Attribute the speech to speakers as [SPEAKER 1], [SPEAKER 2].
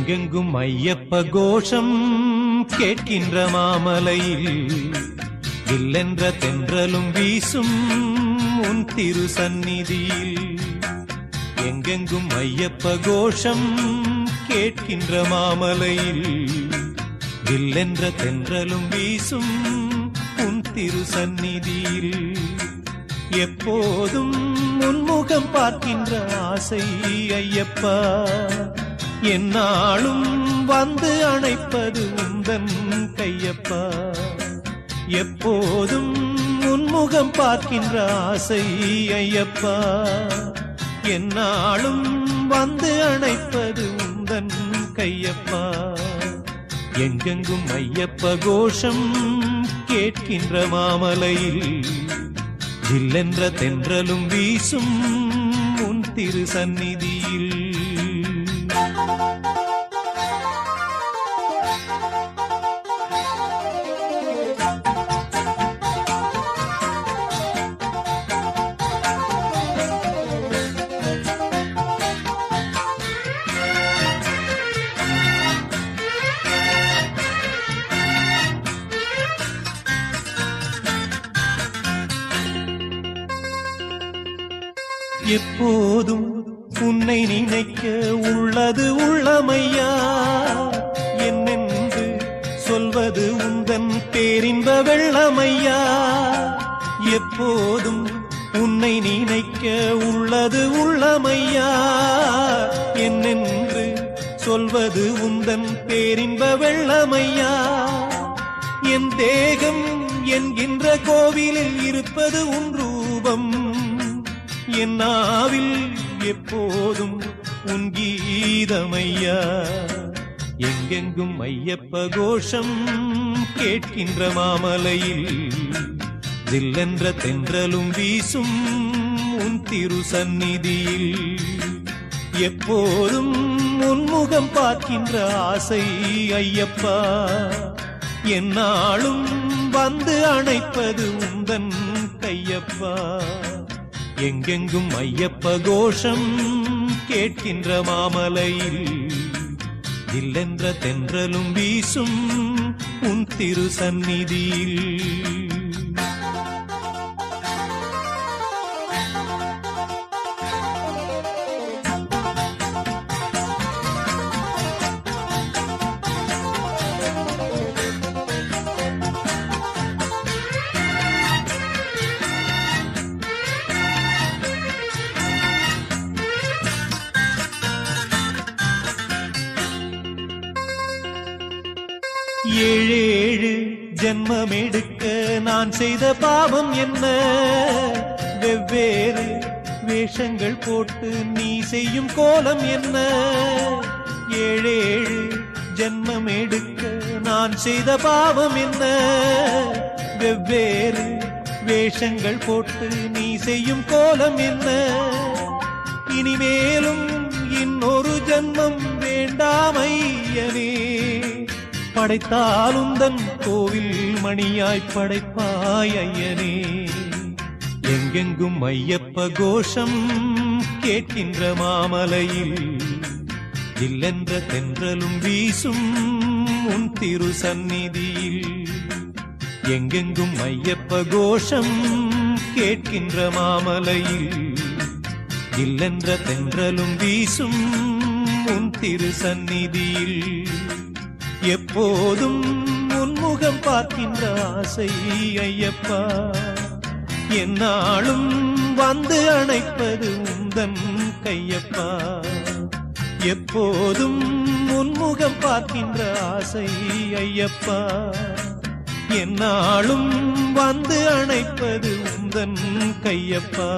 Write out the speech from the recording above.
[SPEAKER 1] எங்கெங்கும் ஐயப்ப கோஷம் கேட்கின்ற மாமலையில் இல்லென்ற தென்றலும் வீசும் உன் திரு சந்நிதியில். எங்கெங்கும் ஐயப்ப கோஷம் கேட்கின்ற மாமலையில் இல்லென்ற தென்றலும் வீசும் உன் திரு சந்நிதியில். எப்போதும் உன்முகம் பார்க்கின்ற ஆசை ஐயப்பா, என்னாலும் வந்து அணைப்பது உந்தன் கையப்பா. எப்போதும் உன்முகம் பார்க்கின்ற ஆசை ஐயப்பா, என்னாலும் வந்து அணைப்பது உந்தன் கையப்பா. எங்கெங்கும் ஐயப்ப கோஷம் கேட்கின்ற மாமலையில் இல்லென்ற தென்றலும் வீசும் உன் திரு சந்நிதியில். எப்போதும் உன்னை நினைக்க உள்ளது உள்ளமையா, என்னென்று சொல்வது உந்தன் பேரின்ப வெள்ளமையா. எப்போதும் உன்னை நினைக்க உள்ளது உள்ளமையா, என்னென்று சொல்வது உந்தன் பேரின்ப வெள்ளமையா. என் தேகம் என்கின்ற கோவிலில் இருப்பது உன் ரூபம், என் நாவில் எப்போதும் உன் கீதமையா. எங்கெங்கும் ஐயப்ப கோஷம் கேட்கின்ற மாமலையில் தில்லென்ற தென்றலும் வீசும் உன் திரு சந்நிதியில். எப்போதும் உன்முகம் பார்க்கின்ற ஆசை ஐயப்பா, என்னாலும் வந்து அணைப்பது உந்தன் கையப்பா. எங்கெங்கும் ஐயப்ப கோஷம் கேட்கின்ற மாமலையில் இல்லென்ற தென்றலும் வீசும் உன் திரு சந்நிதியில். ஏழேழு ஜென்மம் எடுக்க நான் செய்த பாவம் என்ன, வெவ்வேறு வேஷங்கள் போட்டு நீ செய்யும் கோலம் என்ன. ஏழேழு ஜென்மம் எடுக்க நான் செய்த பாவம் என்ன, வெவ்வேறு வேஷங்கள் போட்டு நீ செய்யும் கோலம் என்ன. இனிமேலும் இன்னொரு ஜென்மம் வேண்டாம் ஐயனே, படைத்தாலும் தன் கோவில் மணியாய் படைப்பாய் ஐயனே. எங்கெங்கும் ஐயப்ப கோஷம் கேட்கின்ற மாமலையில் இல்லென்ற தென்றலும் வீசும் உன் திரு சந்நிதியில். எங்கெங்கும் ஐயப்ப கோஷம் கேட்கின்ற மாமலையில் இல்லென்ற தென்றலும் வீசும் உன் திரு சந்நிதியில். எப்போதும் உன்முகம் பார்க்கின்ற ஆசை ஐயப்பா, என்னாலும் வந்து அணைப்பது உந்தன் கையப்பா. எப்போதும் உன்முகம் பார்க்கின்ற ஆசை ஐயப்பா, என்னாலும் வந்து அணைப்பது உந்தன் கையப்பா.